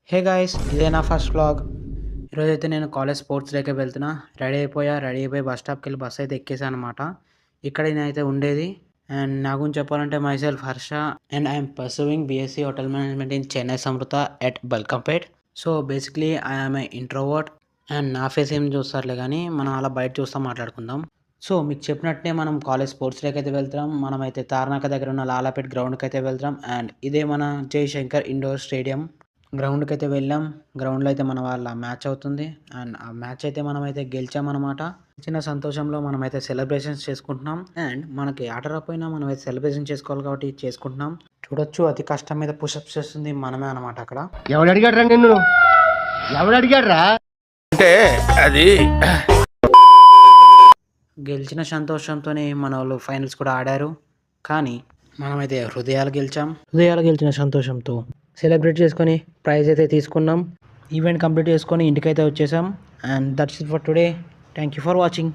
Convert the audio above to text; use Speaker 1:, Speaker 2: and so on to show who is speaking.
Speaker 1: Hey guys, ఇదే నా first vlog. ఈరోజైతే నేను కాలేజ్ స్పోర్ట్స్ డేకి వెళ్తున్నా. రెడీ అయిపోయి బస్ స్టాప్కి వెళ్ళి బస్ అయితే ఎక్కేసాను అనమాట. ఇక్కడ నేనైతే ఉండేది. అండ్ నా గురించి చెప్పాలంటే myself Harsha and I'm pursuing BSc hotel management in Chennai Samrutha at Balkampet. So basically I'm a introvert and నా ఫేస్ ఏం చూస్తారులే కానీ మనం అలా బయట చూస్తాం మాట్లాడుకుందాం. సో మీకు చెప్పినట్టే మనం కాలేజ్ స్పోర్ట్స్ డేకి అయితే వెళ్తాం. మనమైతే తార్నాక దగ్గర ఉన్న లాలాపేట్ గ్రౌండ్కి అయితే వెళ్తాం. అండ్ ఇదే మన జయశంకర్ ఇండోర్ స్టేడియం. గ్రౌండ్కి అయితే వెళ్ళాం. గ్రౌండ్లో అయితే మన వాళ్ళ మ్యాచ్ అవుతుంది. అండ్ ఆ మ్యాచ్ అయితే మనమైతే గెలిచామన్నమాట. చిన్న సంతోషంలో మనమైతే సెలబ్రేషన్స్ చేసుకుంటున్నాం. అండ్ మనకి ఆట రాకపోయినా మనమైతే సెలబ్రేషన్ చేసుకోవాలి కాబట్టి చేసుకుంటున్నాం. చూడొచ్చు అతి కష్టం మీద పుషప్స్ చేస్తుంది మనమే అనమాట. అక్కడ
Speaker 2: ఎవడు అడిగాడు రా నిన్ను? ఎవడు అడిగాడు రా
Speaker 3: అంటే అది
Speaker 1: గెలిచిన సంతోషంతోనే మన వాళ్ళు ఫైనల్స్ కూడా ఆడారు. కానీ మనమైతే హృదయాలు గెలిచిన సంతోషంతో సెలబ్రేట్ చేసుకొని ప్రైజ్ అయితే తీసుకున్నాం. ఈవెంట్ కంప్లీట్ చేసుకొని ఇంటికైతే వచ్చేసాం. And that's it for today. Thank you for watching.